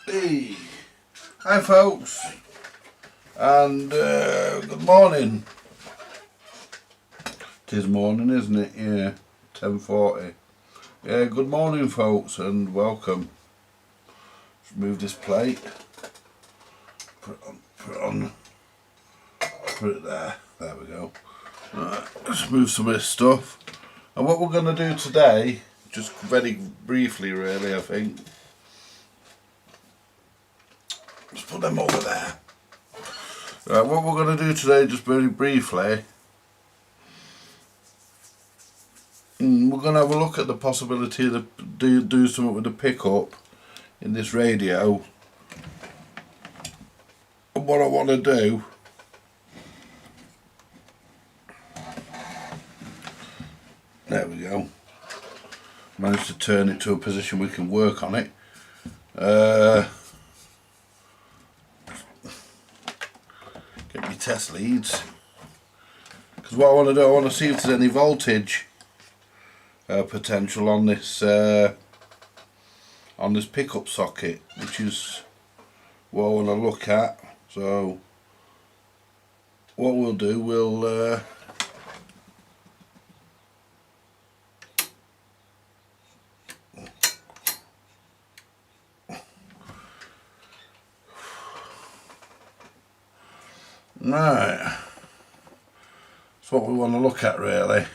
Hey, hi folks, and good morning. It is morning, isn't it? Yeah, 10:40. Yeah, good morning folks, and welcome. Let's move this plate. Put it there. There we go. Right, let's move some of this stuff. And what we're going to do today, just very briefly really, I think. Just put them over there. Right, what we're going to do today, just very briefly, we're going to have a look at the possibility of do something with the pickup in this radio. And what I want to do, there we go, managed to turn it to a position we can work on it. Get your test leads, because what I want to do, I want to see if there's any voltage potential on this pickup socket, which is what I want to look at. So what we'll do, we'll right, that's what we want to look at really.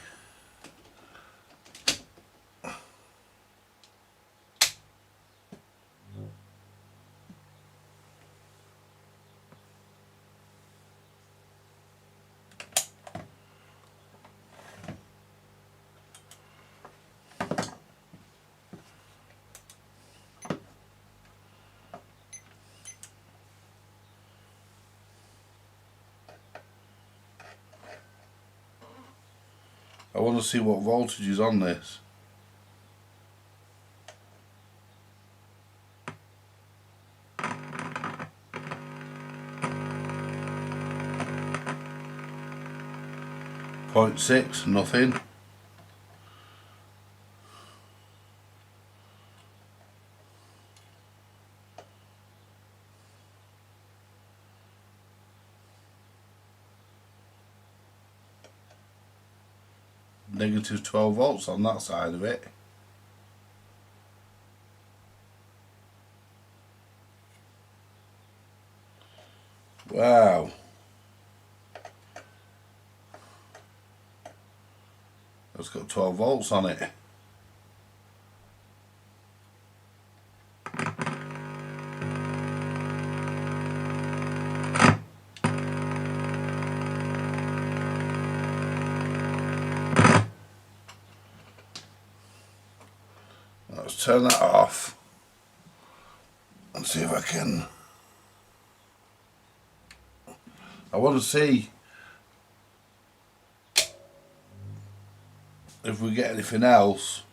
I want to see what voltage is on this. .6, nothing. Negative 12 volts on that side of it. Wow. It's got 12 volts on it. Let's turn that off and see if I can. I want to see if we get anything else.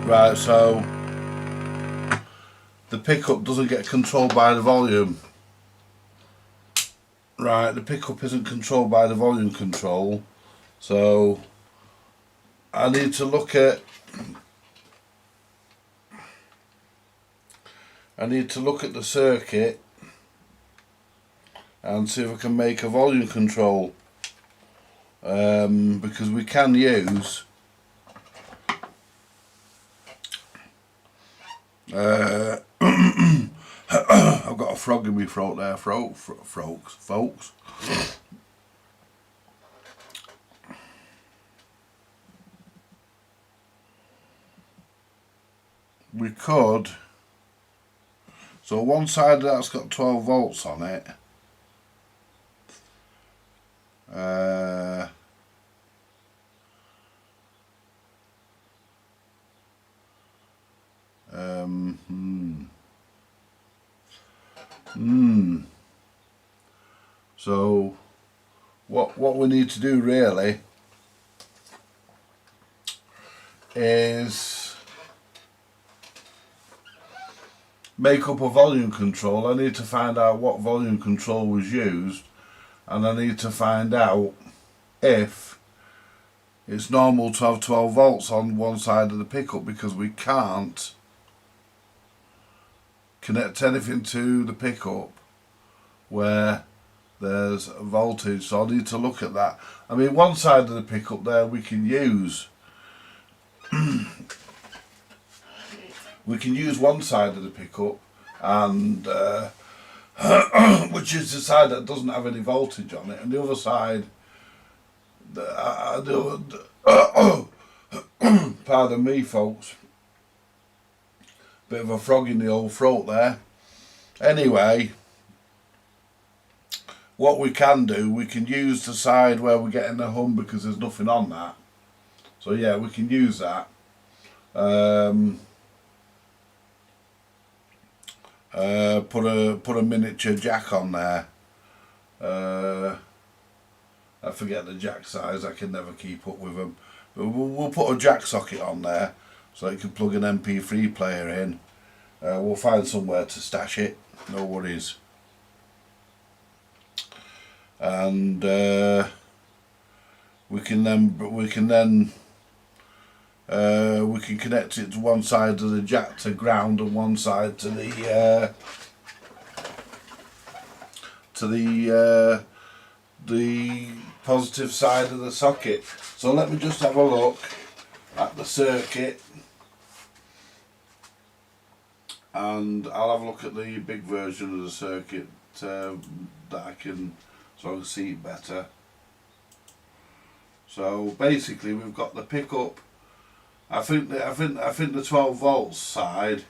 Right, so the pickup doesn't get controlled by the volume. Right, the pickup isn't controlled by the volume control, so I need to look at the circuit and see if I can make a volume control, because we can use I've got a frog in my throat there, folks. We could, so one side of that's got 12 volts on it. So what we need to do really is make up a volume control. I need to find out what volume control was used, and I need to find out if it's normal to have 12 volts on one side of the pickup because we can't connect anything to the pickup where there's a voltage, so I need to look at that. I mean, one side of the pickup there we can use we can use one side of the pickup, and which is the side that doesn't have any voltage on it, and the other side, pardon me folks, bit of a frog in the old throat there. Anyway, what we can do, we can use the side where we're getting the hum because there's nothing on that. So yeah, we can use that. Put a miniature jack on there. I forget the jack size, I can never keep up with them. But we'll put a jack socket on there so you can plug an MP3 player in. We'll find somewhere to stash it, no worries. And we can connect it to one side of the jack to ground and one side to the positive side of the socket. So let me just have a look at the circuit, and I'll have a look at the big version of the circuit that I can see it better. So basically we've got the pickup. I think the 12 volts side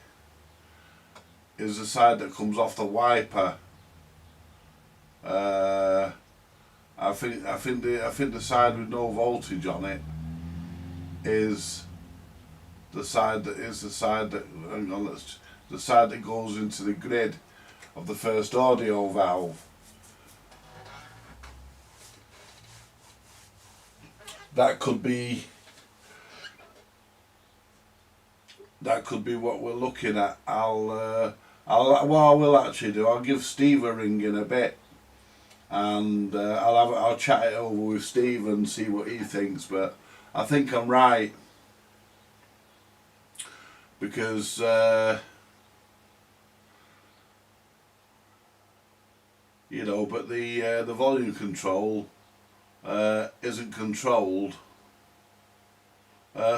is the side that comes off the wiper. I think the side with no voltage on it is the side that the side that goes into the grid of the first audio valve. That could be what we're looking at. What I will actually do, I'll give Steve a ring in a bit, and I'll chat it over with Steve and see what he thinks. But I think I'm right, because you know, but the volume control isn't controlled.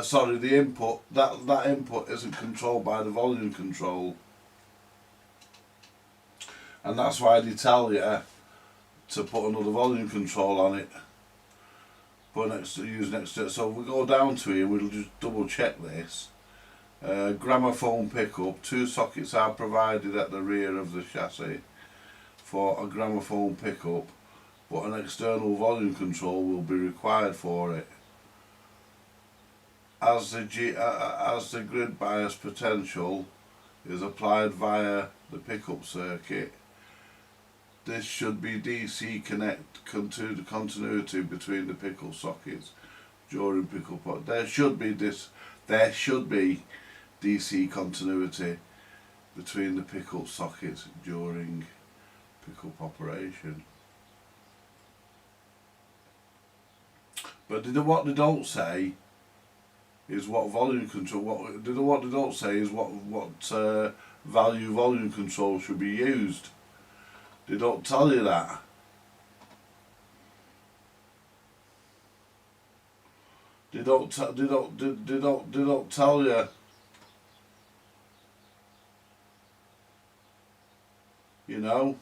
Sorry, the input, that input isn't controlled by the volume control, and that's why they tell you to put another volume control on it, use next to it. So we go down to here, we'll just double check this. Gramophone pickup, 2 sockets are provided at the rear of the chassis for a gramophone pickup, but an external volume control will be required for it. As the grid bias potential is applied via the pickup circuit, this should be DC continuity between the pickup sockets during pickup. There should be DC continuity between the pickup sockets during pickup operation. But what they don't say is what volume control. What they don't say is what value volume control should be used. They don't tell you that. They don't tell you. You know,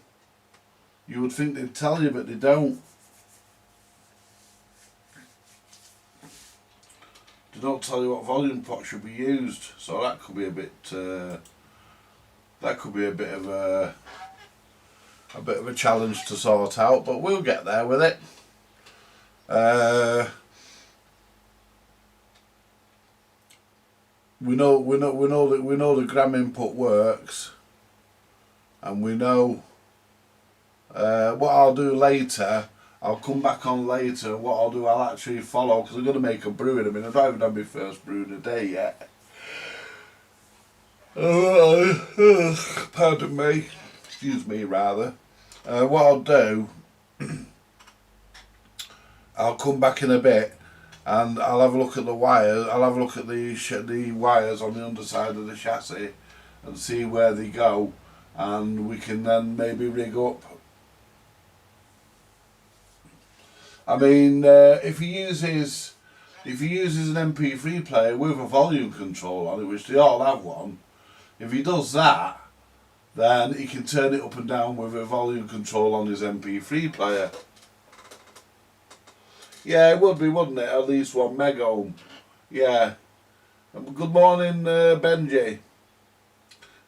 you would think they'd tell you, but they don't. They don't tell you what volume pot should be used, so that could be a bit. That could be a bit of a challenge to sort out, but we'll get there with it. We know the gram input works, and we know what I'll do later. I'll come back on later. What I'll do, I'll actually follow, because I'm going to make a brew in a minute. I haven't had my first brew in a day yet. Pardon me. Excuse me, rather. What I'll do, I'll come back in a bit and I'll have a look at the wires. I'll have a look at the wires on the underside of the chassis and see where they go, and we can then maybe rig up. I mean, if he uses an MP3 player with a volume control on it, which they all have one, if he does that, then he can turn it up and down with a volume control on his MP3 player. Yeah, it would be, wouldn't it? At least 1 meg ohm. Yeah. Good morning, Benji.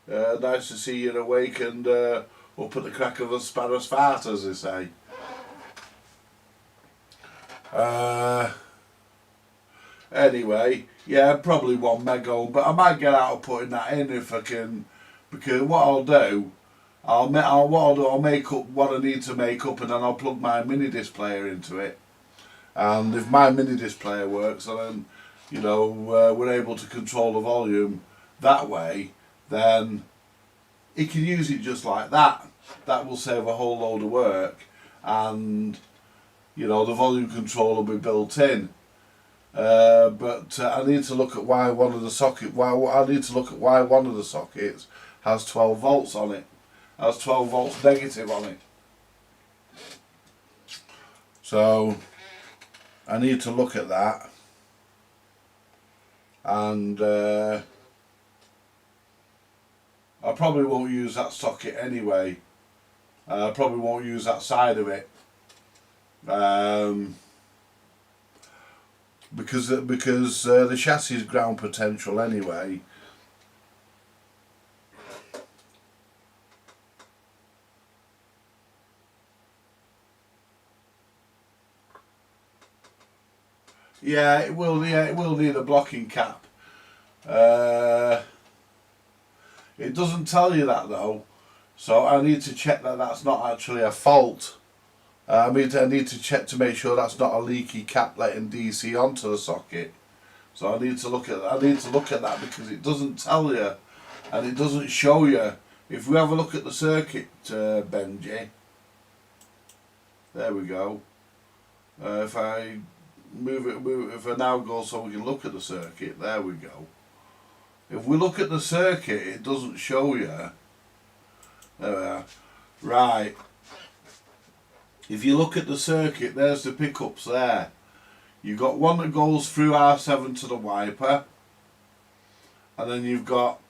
Nice to see you awake and up at the crack of a sparrow's fart, as they say. Anyway, yeah, probably 1 meg ohm, but I might get out of putting that in if I can, because what I'll do, I'll make up what I need to make up, and then I'll plug my mini disc player into it. And if my mini disc player works, then we're able to control the volume that way, then he can use it just like that. That will save a whole load of work, and the volume control will be built in. But I need to look at why one of the sockets has 12 volts on it. Has 12 volts negative on it. So I need to look at that, and I probably won't use that socket anyway. I probably won't use that side of it. Because the chassis is ground potential anyway. Yeah, it will need a blocking cap. It doesn't tell you that though, so I need to check that that's not actually a fault. I need to check to make sure that's not a leaky cap letting DC onto the socket. So I need to look at that because it doesn't tell you, and it doesn't show you. If we have a look at the circuit, Benji, there we go. If I move it, if I now go so we can look at the circuit, there we go. If we look at the circuit, it doesn't show you. There we are. Right. If you look at the circuit, there's the pickups there. You've got one that goes through R7 to the wiper, and then you've got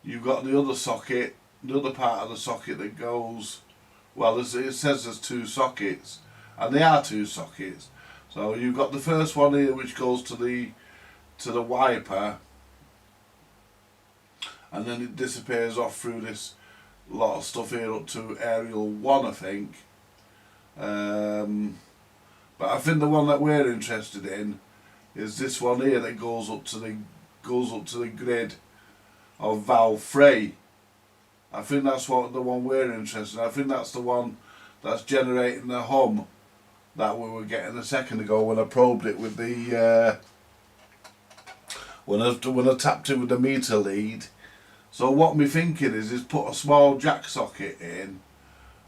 the other socket, the other part of the socket that goes. Well, it says there's 2 sockets, and they are 2 sockets. So you've got the first one here, which goes to the wiper, and then it disappears off through this lot of stuff here up to aerial 1, I think. But I think the one that we're interested in is this one here that goes up to the grid of valve 3. I think that's the one we're interested in. I think that's the one that's generating the hum that we were getting a second ago when I probed it with the when I tapped it with the meter lead. So what me thinking is put a small jack socket in.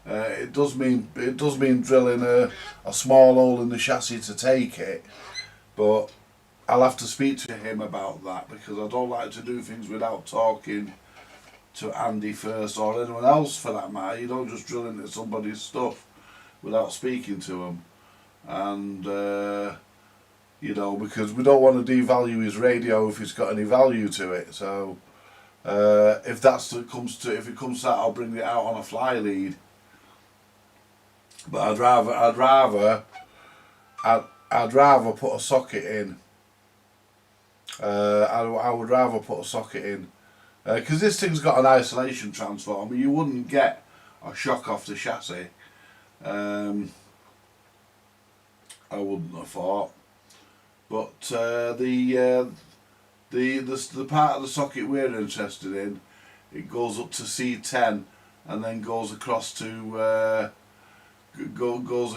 It does mean drilling a small hole in the chassis to take it, but I'll have to speak to him about that because I don't like to do things without talking to Andy first, or anyone else for that matter. You don't just drill into somebody's stuff without speaking to them, and because we don't want to devalue his radio if it's got any value to it. So if it comes to that, I'll bring it out on a fly lead. But I'd rather put a socket in. I would rather put a socket in because this thing's got an isolation transformer. You wouldn't get a shock off the chassis. I wouldn't have thought. But the part of the socket we're interested in, it goes up to C10 and then goes across to. It goes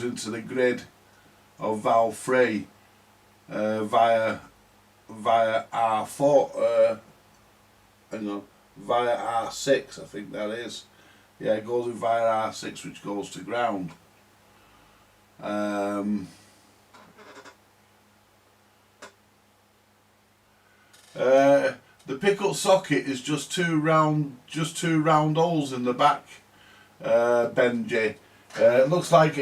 into the grid of valve 3 via R4. Via R6, I think that is. Yeah, it goes in via R6, which goes to ground. The pickup socket is just two round holes in the back, Benji. It looks like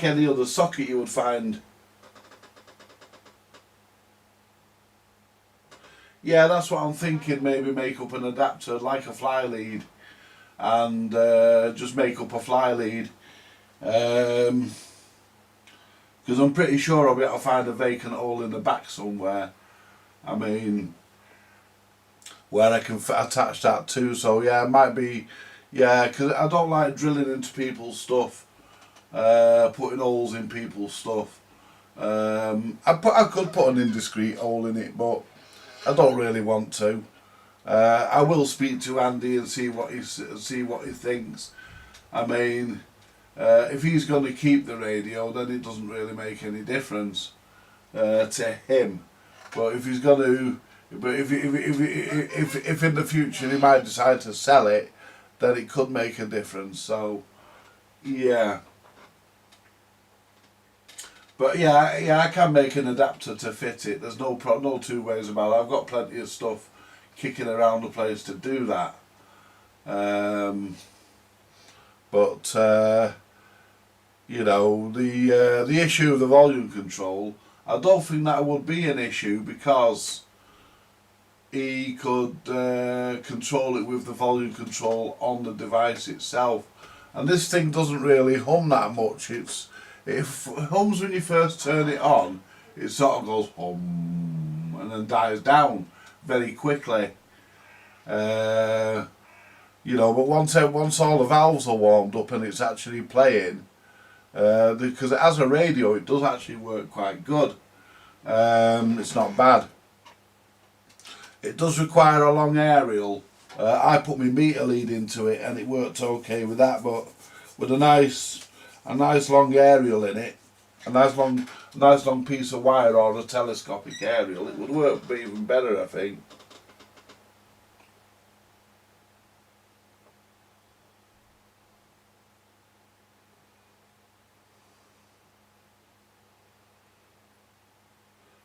any other socket you would find. Yeah, that's what I'm thinking. Maybe make up an adapter like a fly lead, and just make up a fly lead. Because I'm pretty sure I'll be able to find a vacant hole in the back somewhere. I mean, where I can attach that to. So yeah, it might be. Yeah, because I don't like drilling into people's stuff, putting holes in people's stuff. I could put an indiscreet hole in it, but I don't really want to. I will speak to Andy and see what he thinks. I mean, if he's going to keep the radio, then it doesn't really make any difference to him. But if he's going to, if in the future he might decide to sell it, then it could make a difference. So, yeah. But yeah, I can make an adapter to fit it. There's no two ways about it. I've got plenty of stuff kicking around the place to do that. You know, the issue of the volume control, I don't think that would be an issue because he could control it with the volume control on the device itself. And this thing doesn't really hum that much. It hums when you first turn it on. It sort of goes hum and then dies down very quickly. You know, but once all the valves are warmed up and it's actually playing, because as a radio it does actually work quite good. It's not bad. It does require a long aerial. I put my meter lead into it and it worked okay with that, but with a nice long aerial in it, a nice long piece of wire or a telescopic aerial, it would work even better, I think.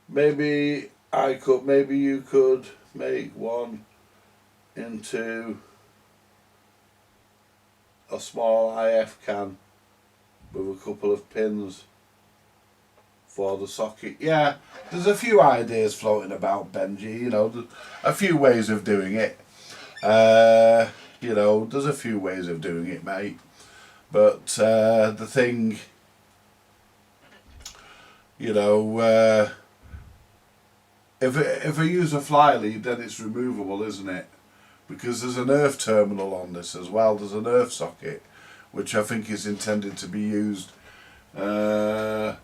Maybe you could make one into a small IF can with a couple of pins for the socket. Yeah, there's a few ideas floating about, Benji. You know, a few ways of doing it. You know, there's a few ways of doing it, mate. But the thing, you know, if I use a fly lead, then it's removable, isn't it? Because there's an earth terminal on this as well. There's an earth socket, which I think is intended to be used. I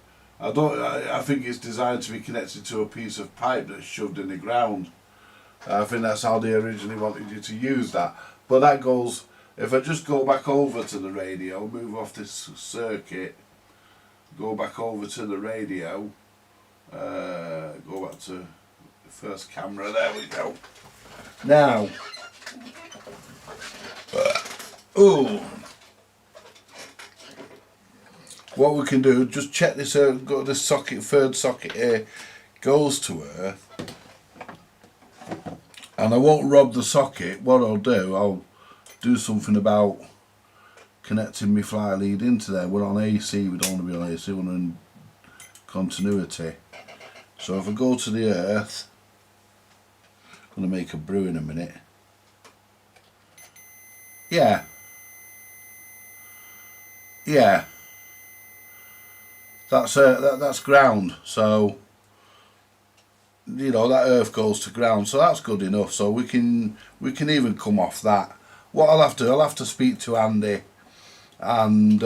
think it's designed to be connected to a piece of pipe that's shoved in the ground. I think that's how they originally wanted you to use that. But that goes. If I just go back over to the radio, move off this circuit, go back over to the radio, go back to the first camera. There we go. Now. What we can do, just check this out, got this socket, third socket here, goes to earth. And I won't rob the socket. What I'll do something about connecting my fly lead into there. We're on AC, we don't want to be on AC, we're in continuity. So if I go to the earth, I'm going to make a brew in a minute. Yeah. That's ground. So you know that earth goes to ground. So that's good enough. So we can even come off that. What I'll have to speak to Andy and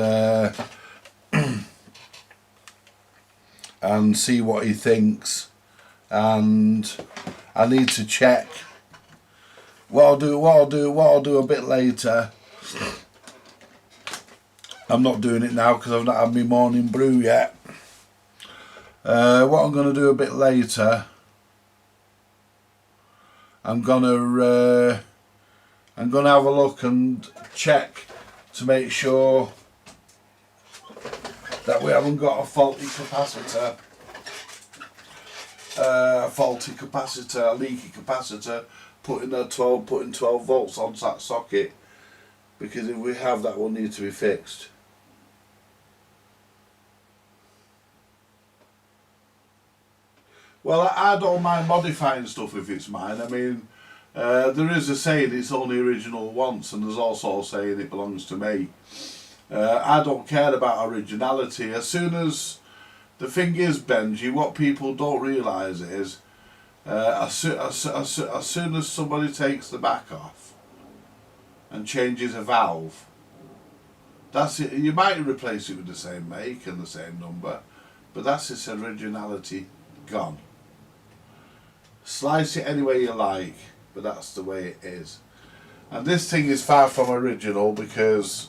and see what he thinks. And I need to check. What I'll do a bit later. I'm not doing it now because I've not had my morning brew yet. What I'm going to do a bit later, I'm gonna have a look and check to make sure that we haven't got a faulty capacitor. a faulty capacitor, a leaky capacitor, putting 12 volts onto that socket, because if we have, that will need to be fixed. Well, I don't mind modifying stuff if it's mine. I mean, there is a saying it's only original once, and there's also a saying it belongs to me. I don't care about originality. As soon as the thing is, Benji, what people don't realise is, as soon as somebody takes the back off and changes a valve, that's it. You might replace it with the same make and the same number, but that's its originality gone. Slice it any way you like, but that's the way it is. And this thing is far from original, because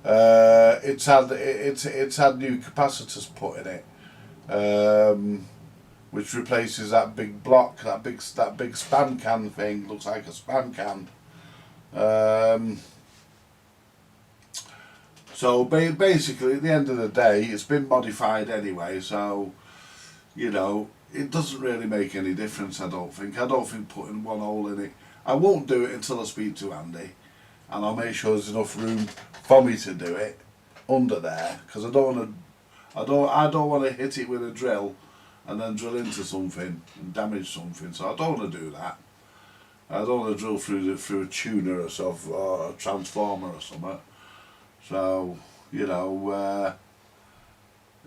it's had new capacitors put in it, which replaces that big block, that big spam can thing. Looks like a spam can. So basically, at the end of the day, it's been modified anyway. So, you know, it doesn't really make any difference, I don't think. I don't think putting one hole in it. I won't do it until I speak to Andy, and I'll make sure there's enough room for me to do it under there, because I don't want to hit it with a drill and then drill into something and damage something. So I don't want to do that. I don't want to drill through a tuner or something, or a transformer or something. So, you know,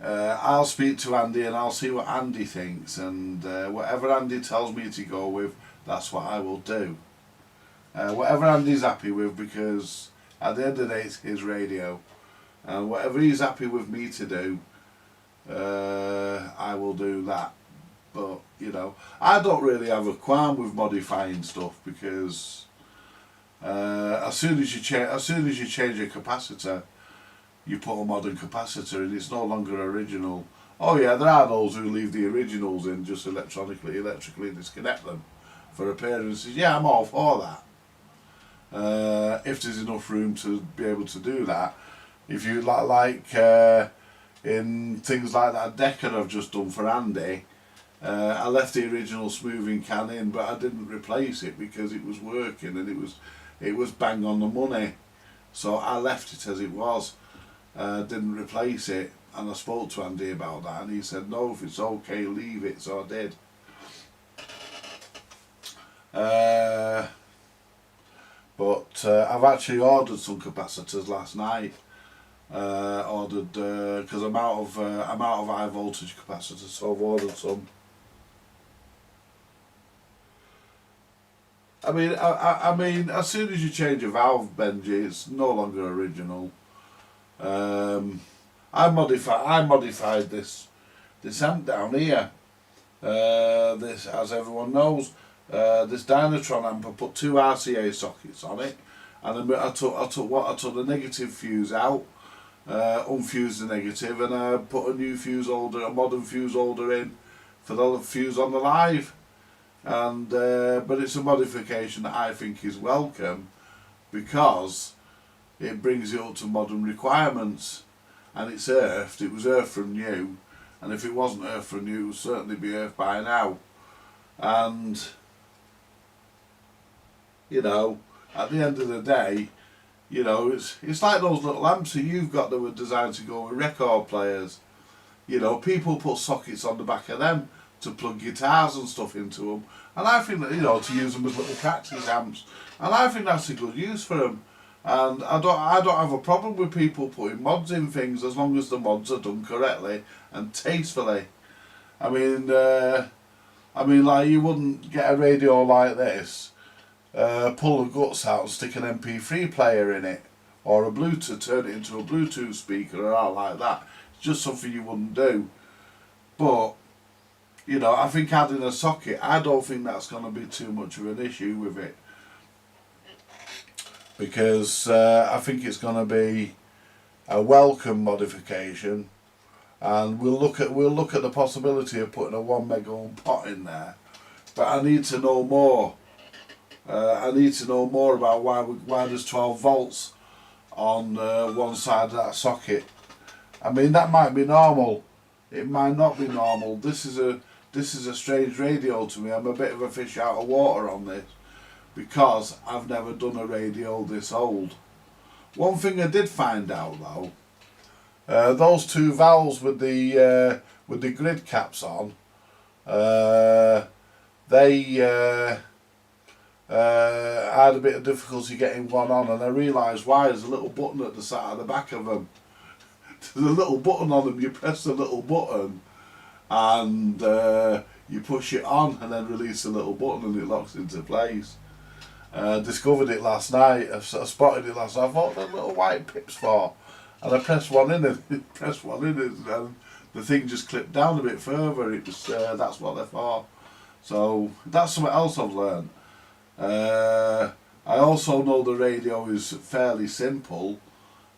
I'll speak to Andy and I'll see what Andy thinks, and whatever Andy tells me to go with, that's what I will do. Whatever Andy's happy with, because at the end of the day it's his radio, and whatever he's happy with me to do, I will do that. But, you know, I don't really have a qualm with modifying stuff, because as soon as you change a capacitor, you put a modern capacitor and it's no longer original. Oh yeah, there are those who leave the originals in, just electrically disconnect them for appearances. Yeah, I'm all for that. If there's enough room to be able to do that. If you like in things like that decker I've just done for Andy, I left the original smoothing can in, but I didn't replace it because it was working and it was bang on the money. So I left it as it was. Didn't replace it, and I spoke to Andy about that, and he said no, if it's okay, leave it. So I did. But I've actually ordered some capacitors last night. Because I'm out of high voltage capacitors, so I've ordered some. I mean, as soon as you change a valve, Benji, it's no longer original. I modified this amp down here. This, as everyone knows, this Dynatron amp. I put 2 RCA sockets on it, and I took the negative fuse out, unfused the negative, and I put a new fuse holder, a modern fuse holder in for the fuse on the live. And but it's a modification that I think is welcome, because it brings it up to modern requirements, and it's earthed. It was earthed from new, and if it wasn't earthed from new, it would certainly be earthed by now. And, you know, at the end of the day, you know, it's like those little amps that you've got that were designed to go with record players. You know, people put sockets on the back of them to plug guitars and stuff into them, and I think that, you know, to use them as little practice amps, and I think that's a good use for them. And I don't have a problem with people putting mods in things, as long as the mods are done correctly and tastefully. I mean, like, you wouldn't get a radio like this, pull the guts out and stick an MP3 player in it, or a Bluetooth, turn it into a Bluetooth speaker or out like that. It's just something you wouldn't do. But, you know, I think adding a socket, I don't think that's going to be too much of an issue with it, because I think it's going to be a welcome modification, and we'll look at the possibility of putting a 1 mega ohm pot in there. But I need to know more. I need to know more about why there's 12 volts on one side of that socket. I mean, that might be normal. It might not be normal. This is this is a strange radio to me. I'm a bit of a fish out of water on this because I've never done a radio this old. One thing I did find out though, those two valves with the grid caps on, they I had a bit of difficulty getting one on, and I realised why. There's a little button at the side of the back of them. There's a little button on them. You press the little button and you push it on and then release the little button and it locks into place. Discovered it last night. I spotted it last night. I thought, what the little white pips for? And I pressed one in and and the thing just clipped down a bit further. It was that's what they're for. So that's something else I've learned. I also know the radio is fairly simple.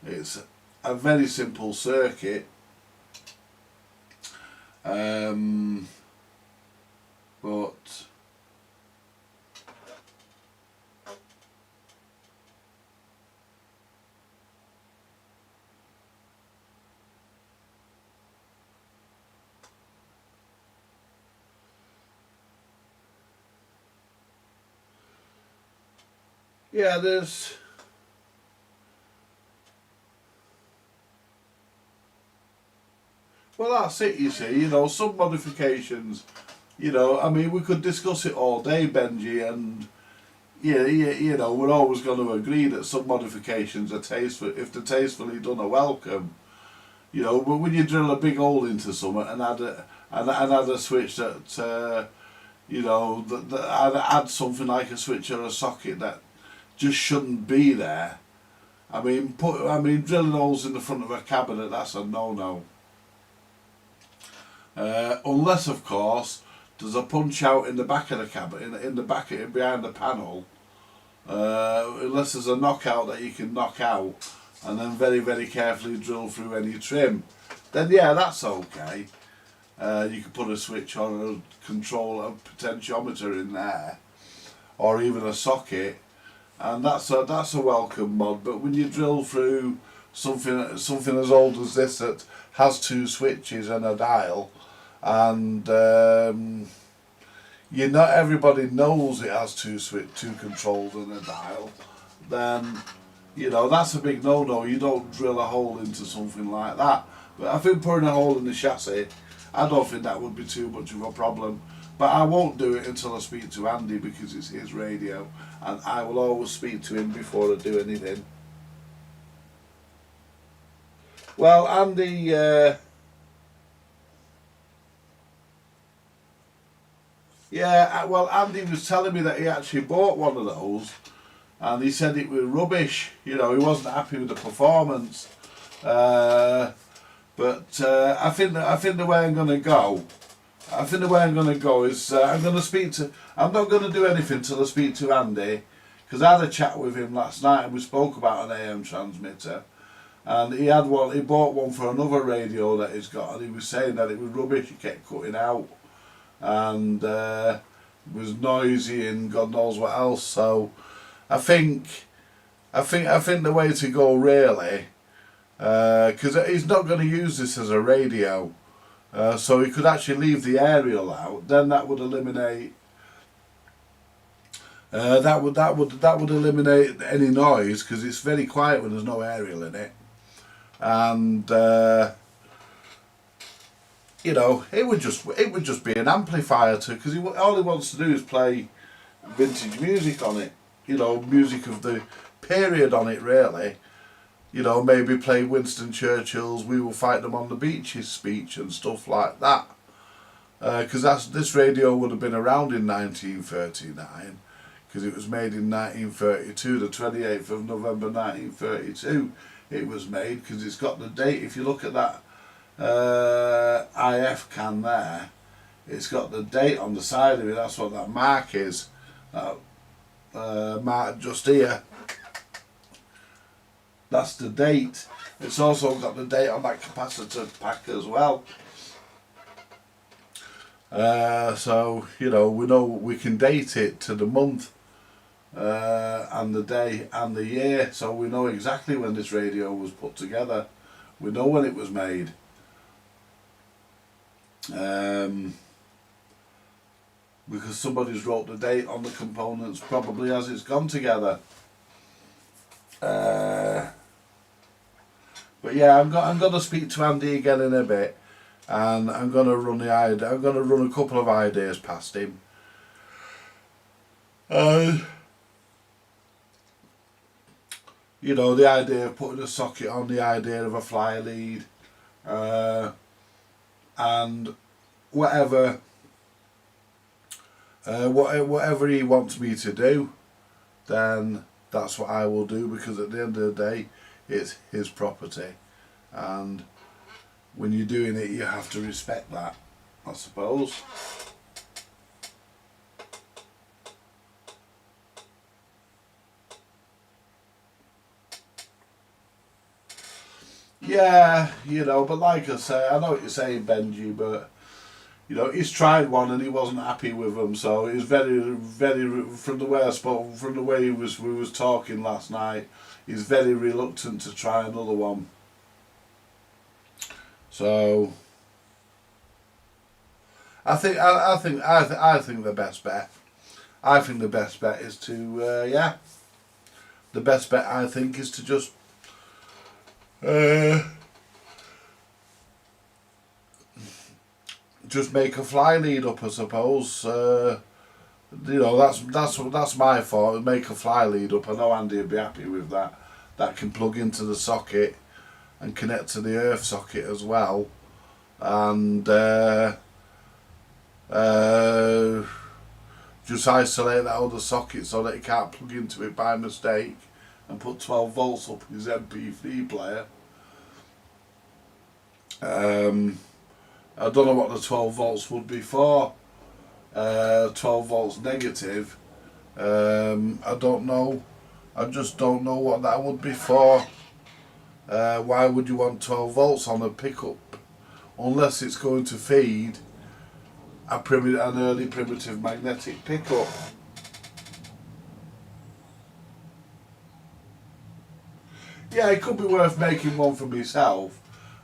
It's a very simple circuit. But yeah, there's well, that's it, you see, you know, some modifications, you know, I mean, we could discuss it all day, Benji, and yeah, you know, we're always going to agree that some modifications are tasteful, if they're tastefully done, are welcome, you know, but when you drill a big hole into something and add a switch that, you know, add something like a switch or a socket that just shouldn't be there. I mean, drilling holes in the front of a cabinet, that's a no-no. Unless, of course, there's a punch out in the back of the cabinet, in the back of it, behind the panel. Unless there's a knockout that you can knock out, and then very, very carefully drill through any trim. Then yeah, that's okay. You could put a switch on a control, a potentiometer in there, or even a socket, and that's a welcome mod. But when you drill through something as old as this that has two switches and a dial, and not everybody knows it has two controls and a dial, then you know that's a big no-no. You don't drill a hole into something like that. But I think putting a hole in the chassis, I don't think that would be too much of a problem. But I won't do it until I speak to Andy, because it's his radio, and I will always speak to him before I do anything. Well, Andy, Andy was telling me that he actually bought one of those, and he said it was rubbish. You know, he wasn't happy with the performance. But I think the way I'm going to go, is I'm going to speak to. I'm not going to do anything till I speak to Andy, because I had a chat with him last night and we spoke about an AM transmitter. And he had one. He bought one for another radio that he's got, and he was saying that it was rubbish. It kept cutting out, and it was noisy, and God knows what else. So, I think the way to go really, because he's not going to use this as a radio, so he could actually leave the aerial out. Then that would eliminate. That would eliminate any noise, because it's very quiet when there's no aerial in it. And you know, it would just be an amplifier to, because all he wants to do is play vintage music on it, you know, music of the period on it really, you know, maybe play Winston Churchill's "We Will Fight Them on the Beaches" speech and stuff like that, because this radio would have been around in 1939, because it was made in 1932, the 28th of November 1932. It was made, because it's got the date. If you look at that IF can there, it's got the date on the side of it. That's what that mark is. Mark just here. That's the date. It's also got the date on that capacitor pack as well. So you know, we can date it to the month. And the day and the year, so we know exactly when this radio was put together. We know when it was made. because somebody's wrote the date on the components probably as it's gone together. But yeah, I'm going to speak to Andy again in a bit, and I'm going to run a couple of ideas past him. You know, the idea of putting a socket on, the idea of a fly lead, and whatever he wants me to do, then that's what I will do, because at the end of the day it's his property, and when you're doing it you have to respect that, I suppose. Yeah, you know, but like I say, I know what you're saying, Benji, but you know, he's tried one and he wasn't happy with them, so he's very, from the way I spoke, from the way we was talking last night, he's very reluctant to try another one. So I think the best bet. I think the best bet is to the best bet I think is to just make a fly lead up, I suppose. You know, that's my thought. Make a fly lead up. I know Andy would be happy with that. That can plug into the socket and connect to the earth socket as well, and just isolate that other socket so that he can't plug into it by mistake and put 12 volts up his MP3 player. I don't know what the 12 volts would be for. 12 volts negative. I don't know. I just don't know what that would be for. Why would you want 12 volts on a pickup? Unless it's going to feed an early primitive magnetic pickup. Yeah, it could be worth making one for myself,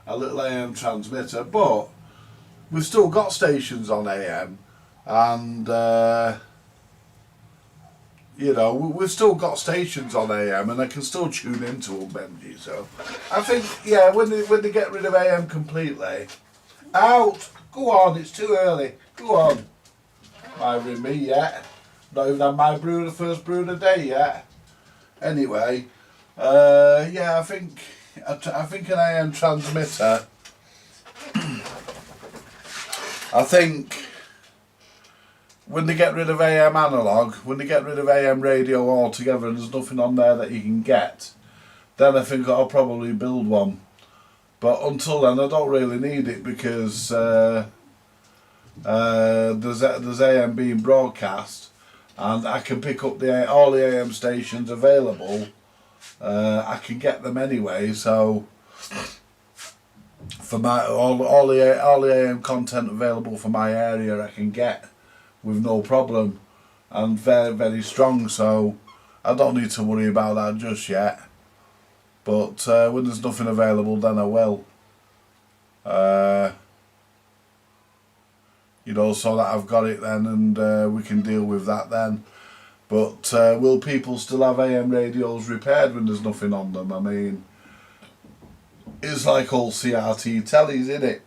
a little AM transmitter, but we've still got stations on AM, and you know, we've still got stations on AM, and I can still tune into them, Benji. So I think, yeah, when they get rid of AM completely, out. Go on, it's too early. Go on. Not even me yet. Not even had my brew, the first brew of the day yet. Anyway, yeah, I think an AM transmitter. I think when they get rid of AM analog, when they get rid of AM radio altogether, and there's nothing on there that you can get, then I think I'll probably build one. But until then, I don't really need it, because there's AM being broadcast, and I can pick up all the AM stations available. I can get them anyway, so for my all the AM content available for my area, I can get with no problem, and very strong. So I don't need to worry about that just yet. But when there's nothing available, then I will. You know, so that I've got it then, and we can deal with that then. But will people still have AM radios repaired when there's nothing on them? I mean, it's like old CRT tellies, isn't it?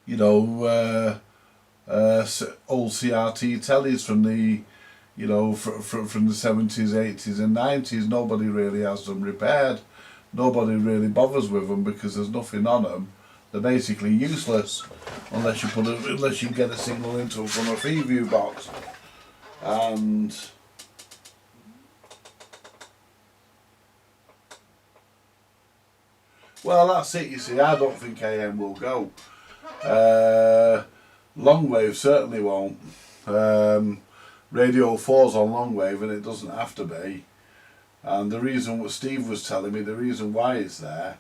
You know, old CRT tellies from the, you know, from the 70s, 80s and 90s, nobody really has them repaired. Nobody really bothers with them because there's nothing on them. They're basically useless unless you get a signal into them from a Freeview box. And well, that's it. You see, I don't think AM will go. Longwave certainly won't. Radio 4's on longwave, and it doesn't have to be. And the reason, what Steve was telling me, the reason why it's there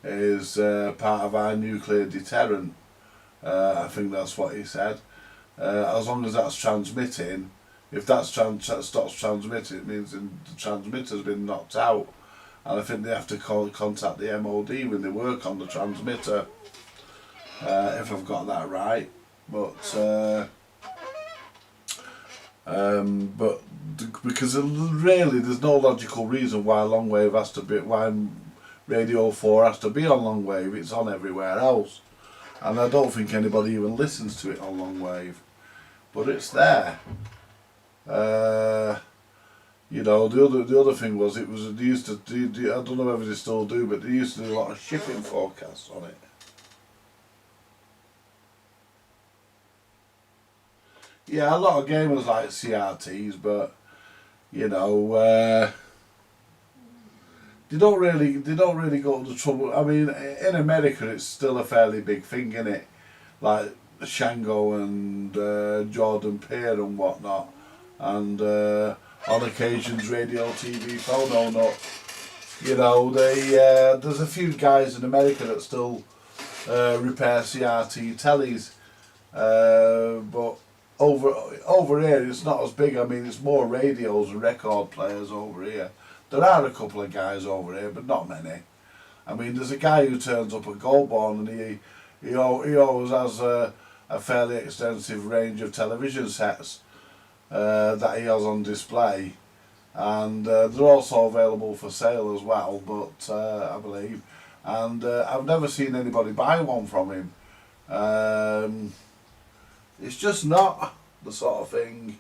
is part of our nuclear deterrent. I think that's what he said. As long as that's transmitting, if that stops transmitting, it means the transmitter's been knocked out. And I think they have to contact the MOD when they work on the transmitter, if I've got that right. but because really there's no logical reason why long wave has to be, why Radio 4 has to be on long wave. It's on everywhere else, and I don't think anybody even listens to it on long wave, but it's there. You know, the other thing was, they used to do, I don't know whether they still do, but they used to do a lot of shipping forecasts on it. Yeah, a lot of gamers like CRTs, but you know, they don't really go to the trouble. I mean, in America, it's still a fairly big thing, isn't it? Like Shango and Jordan Peer and whatnot, and on occasions Radio TV Phone up. You know, there's a few guys in America that still repair CRT tellies, but over here it's not as big. I mean, it's more radios and record players over here. There are a couple of guys over here, but not many. I mean, there's a guy who turns up at Goldborn, and he always has a fairly extensive range of television sets that he has on display, and they're also available for sale as well, but I believe, and I've never seen anybody buy one from him. It's just not the sort of thing.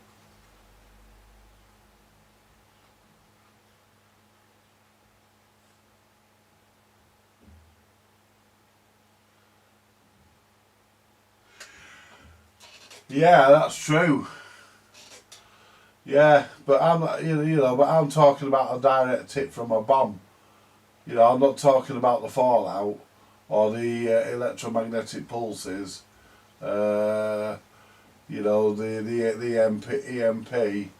Yeah, that's true. Yeah, but but I'm talking about a direct hit from a bomb. You know, I'm not talking about the fallout or the electromagnetic pulses. You know, the EMP.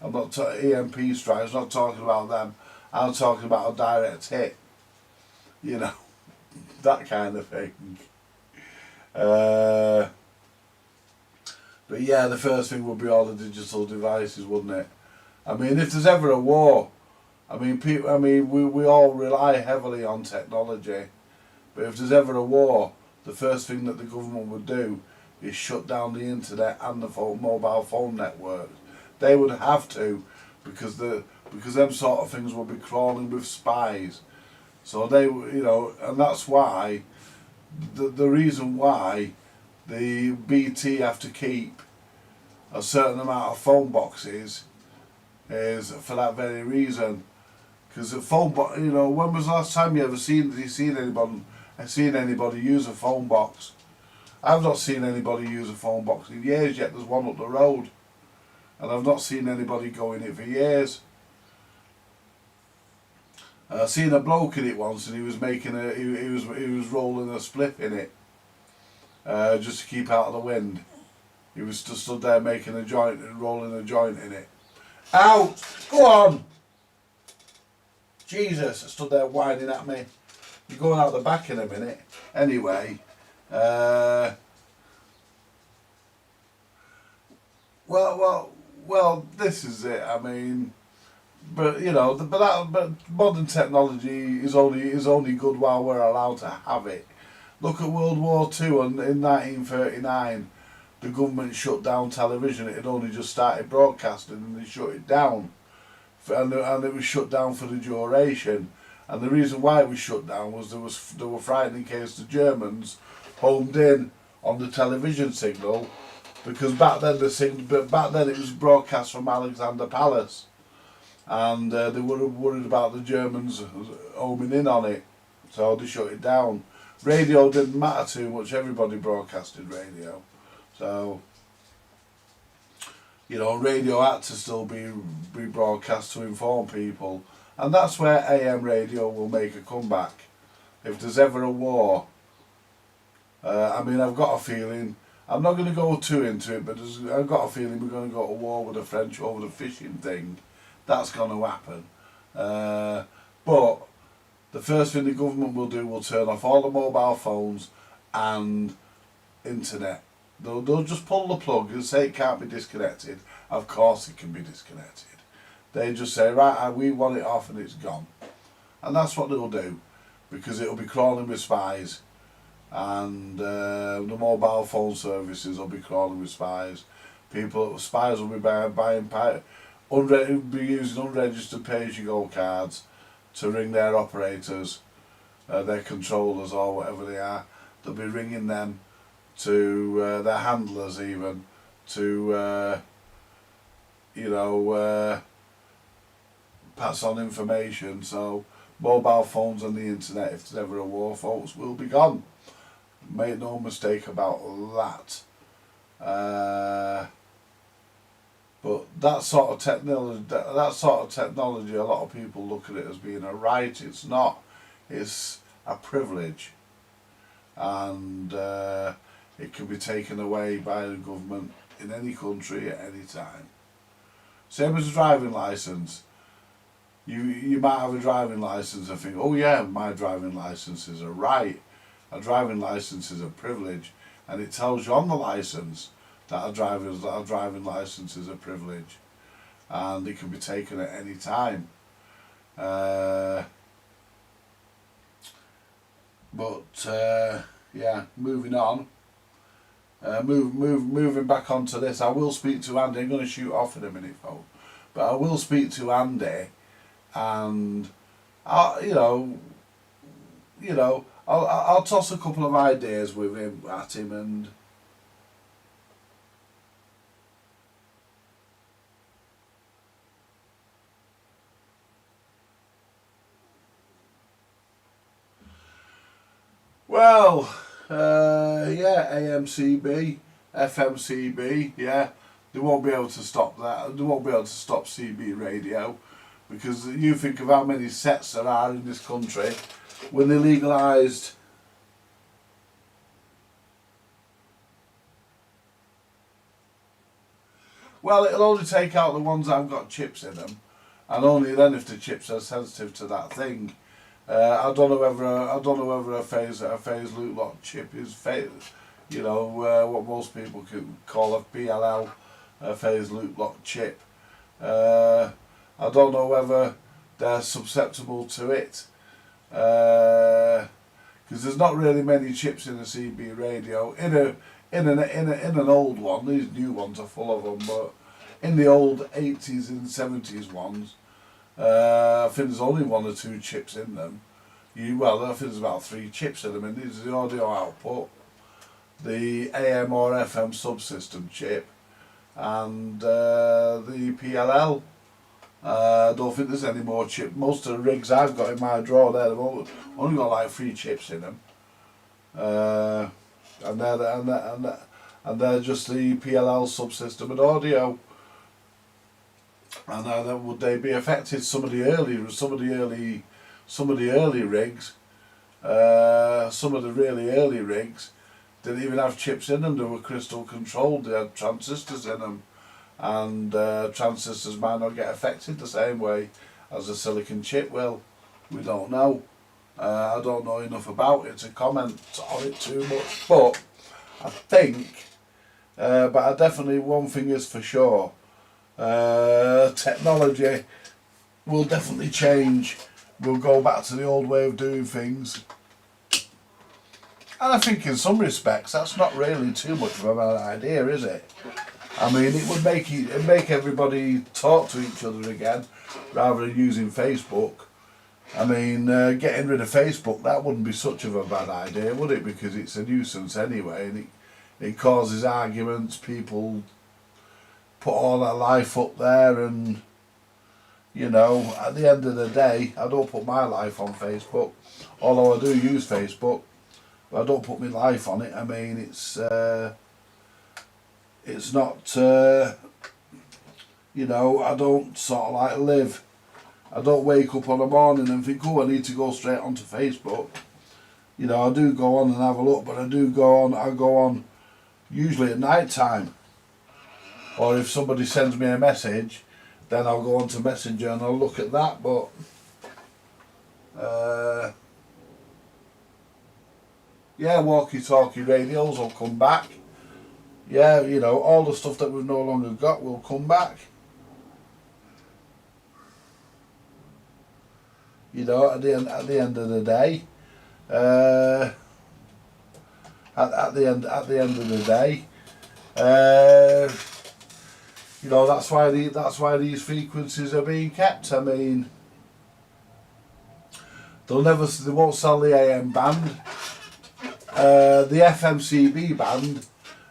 I'm not EMP strikes. I'm not talking about them. I'm talking about a direct hit. You know, that kind of thing. But yeah, the first thing would be all the digital devices, wouldn't it? I mean, if there's ever a war, I mean, we all rely heavily on technology, but if there's ever a war, the first thing that the government would do is shut down the internet and the mobile phone networks. They would have to, because them sort of things will be crawling with spies. So they, you know, and that's why the reason why the BT have to keep a certain amount of phone boxes is for that very reason. Because a phone box, you know, when was the last time you seen anybody use a phone box? I've not seen anybody use a phone box in years yet. There's one up the road, and I've not seen anybody go in it for years. I seen a bloke in it once, and he was making he was rolling a spliff in it, just to keep out of the wind. He was just stood there making a joint and rolling a joint in it. Out! Go on! Jesus, stood there whining at me. You're going out the back in a minute. Anyway, well, this is it. I mean, but you know, but modern technology is only good while we're allowed to have it. Look at World War II, and in 1939, the government shut down television. It had only just started broadcasting, and they shut it down, and it was shut down for the duration. And the reason why it was shut down was they were frightened in case the Germans homed in on the television signal, because back then it was broadcast from Alexander Palace, and they were worried about the Germans homing in on it, so they shut it down. Radio didn't matter too much. Everybody broadcasted radio, so you know, radio had to still be broadcast to inform people. And that's where AM radio will make a comeback. If there's ever a war, I mean, I've got a feeling, I'm not going to go too into it, but I've got a feeling we're going to go to war with the French over the fishing thing. That's going to happen. But the first thing the government will do will turn off all the mobile phones and internet. They'll just pull the plug and say it can't be disconnected. Of course it can be disconnected. They just say, right, we want it off, and it's gone. And that's what they'll do, because it'll be crawling with spies. and the mobile phone services will be crawling with spies. Spies will be be using unregistered pay-as-you-go cards to ring their operators, their controllers or whatever they are. They'll be ringing them to their handlers even to pass on information. So mobile phones and the internet, if there's ever a war, folks, will be gone. Make no mistake about that. But that sort of technology, a lot of people look at it as being a right. It's not. It's a privilege, and it can be taken away by the government in any country at any time. Same as a driving licence. You might have a driving licence and think, oh yeah, my driving licence is a right. A driving licence is a privilege, and it tells you on the licence that a driving licence is a privilege, and it can be taken at any time. Yeah, moving on. Moving back onto this, I will speak to Andy. I'm going to shoot off in a minute, folks, but I will speak to Andy, and I'll toss a couple of ideas with him at him, and well, yeah, AMCB, FMCB, yeah, they won't be able to stop that. They won't be able to stop CB radio, because you think of how many sets there are in this country. When they legalised well, it'll only take out the ones that have got chips in them, and only then if the chips are sensitive to that thing. I don't know whether a phase loop lock chip is what most people could call a PLL, a phase loop lock chip. I don't know whether they're susceptible to it, because there's not really many chips in a CB radio. In an old one, these new ones are full of them, but in the old 80s and 70s ones, I think there's only 1 or 2 chips in them. I think there's about 3 chips in them, and these are the audio output, the AM or FM subsystem chip, and the PLL. I don't think there's any more chips. Most of the rigs I've got in my drawer there, they've only got like 3 chips in them, and they're just the PLL subsystem and audio. And then would they be affected? Some of the early rigs, some of the really early rigs didn't even have chips in them. They were crystal controlled. They had transistors in them, and transistors might not get affected the same way as a silicon chip will. We don't know. I don't know enough about it to comment on it too much, but I think, but I definitely, one thing is for sure, technology will definitely change. We'll go back to the old way of doing things, and I think in some respects that's not really too much of a bad idea, is it? I mean, it would make everybody talk to each other again rather than using Facebook. I mean, getting rid of Facebook, that wouldn't be such of a bad idea, would it? Because it's a nuisance anyway, and it causes arguments. People put all their life up there, and at the end of the day, I don't put my life on Facebook, although I do use Facebook, but I don't put my life on it. I mean, it's not, I don't sort of like live. I don't wake up on a morning and think, oh, I need to go straight onto Facebook. I do go on and have a look, but I go on usually at night time. Or if somebody sends me a message, then I'll go on to Messenger and I'll look at that. But yeah, walkie-talkie radios will come back. Yeah, all the stuff that we've no longer got will come back. At the end of the day, at the end of the day. You know, that's why these frequencies are being kept. I mean, they won't sell the AM band, the FMCB band.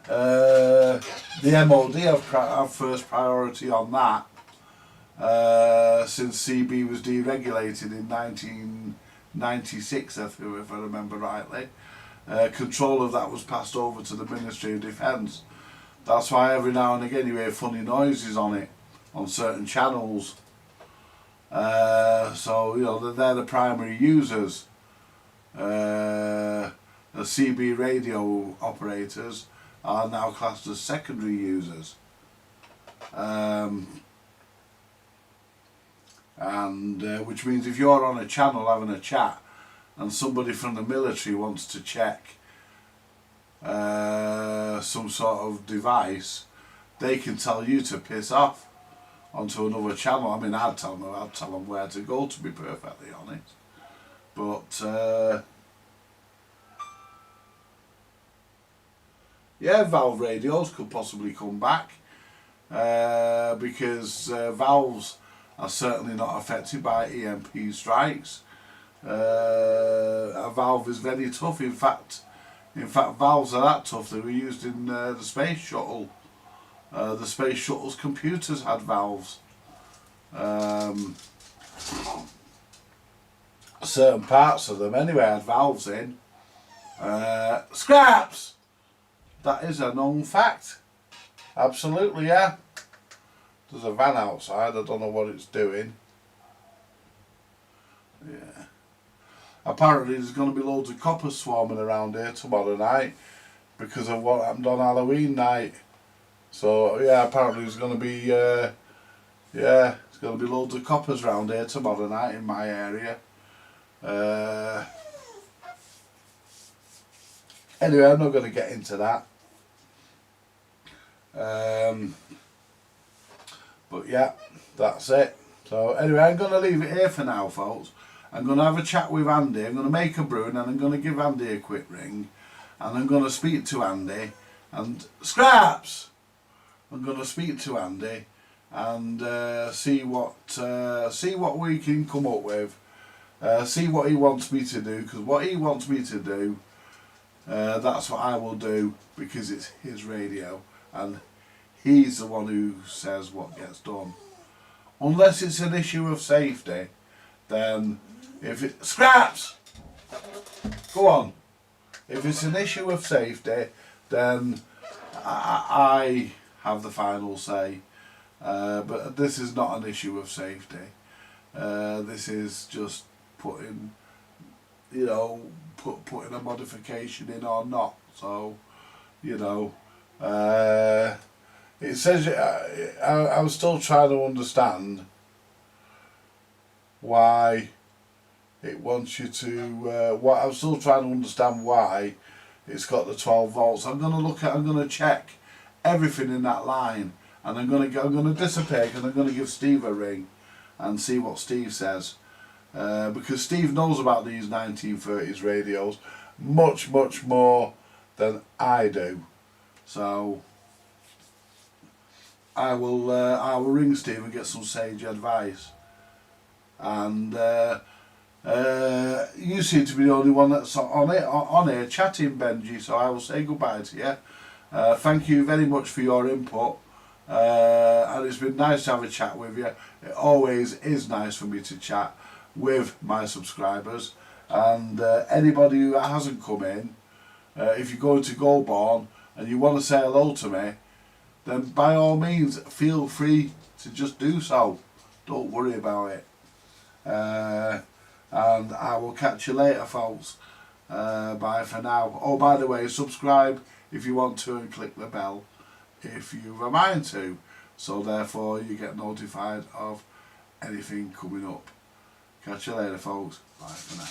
The MOD have first priority on that, since CB was deregulated in 1996, if I remember rightly. Control of that was passed over to the Ministry of Defence. That's why every now and again you hear funny noises on it, on certain channels. So, you know, they're the primary users. The CB radio operators are now classed as secondary users. Which means if you're on a channel having a chat and somebody from the military wants to check some sort of device, they can tell you to piss off onto another channel. I mean, I'd tell them where to go, to be perfectly honest. But yeah, Valve radios could possibly come back, because valves are certainly not affected by EMP strikes. A valve is very tough. In fact, valves are that tough. They were used in the space shuttle. The space shuttle's computers had valves. Certain parts of them, anyway, had valves in. Scraps! That is a known fact. Absolutely, yeah. There's a van outside. I don't know what it's doing. Yeah. Apparently there's going to be loads of coppers swarming around here tomorrow night because of what happened on Halloween night. So yeah, apparently there's going to be there's going to be loads of coppers around here tomorrow night in my area. Anyway, I'm not going to get into that. But yeah, that's it. So anyway, I'm going to leave it here for now, folks. I'm going to have a chat with Andy. I'm going to make a brew and then I'm going to give Andy a quick ring. And I'm going to speak to Andy. And Scraps! I'm going to speak to Andy and see what we can come up with. See what he wants me to do. Because what he wants me to do, that's what I will do. Because it's his radio. And he's the one who says what gets done. Unless it's an issue of safety, then if it... Scraps! Go on. If it's an issue of safety, then I have the final say. But this is not an issue of safety. This is just putting, you know, putting a modification in or not. So, you know, it says, I'm still trying to understand why it wants you to, I'm still trying to understand why it's got the 12 volts. I'm going to check everything in that line, and I'm going to dissipate, and I'm going to give Steve a ring and see what Steve says, because Steve knows about these 1930s radios much more than I do. So I will ring Steve and get some sage advice. And you seem to be the only one that's on here chatting, Benji, so I will say goodbye to you. Thank you very much for your input, and it's been nice to have a chat with you. It always is nice for me to chat with my subscribers, and anybody who hasn't come in, if you go to Goldborn and you want to say hello to me, then by all means feel free to just do so. Don't worry about it. And I will catch you later, folks. Bye for now. Oh, by the way, subscribe if you want to and click the bell if you've a mind to, so therefore you get notified of anything coming up. Catch you later, folks. Bye for now.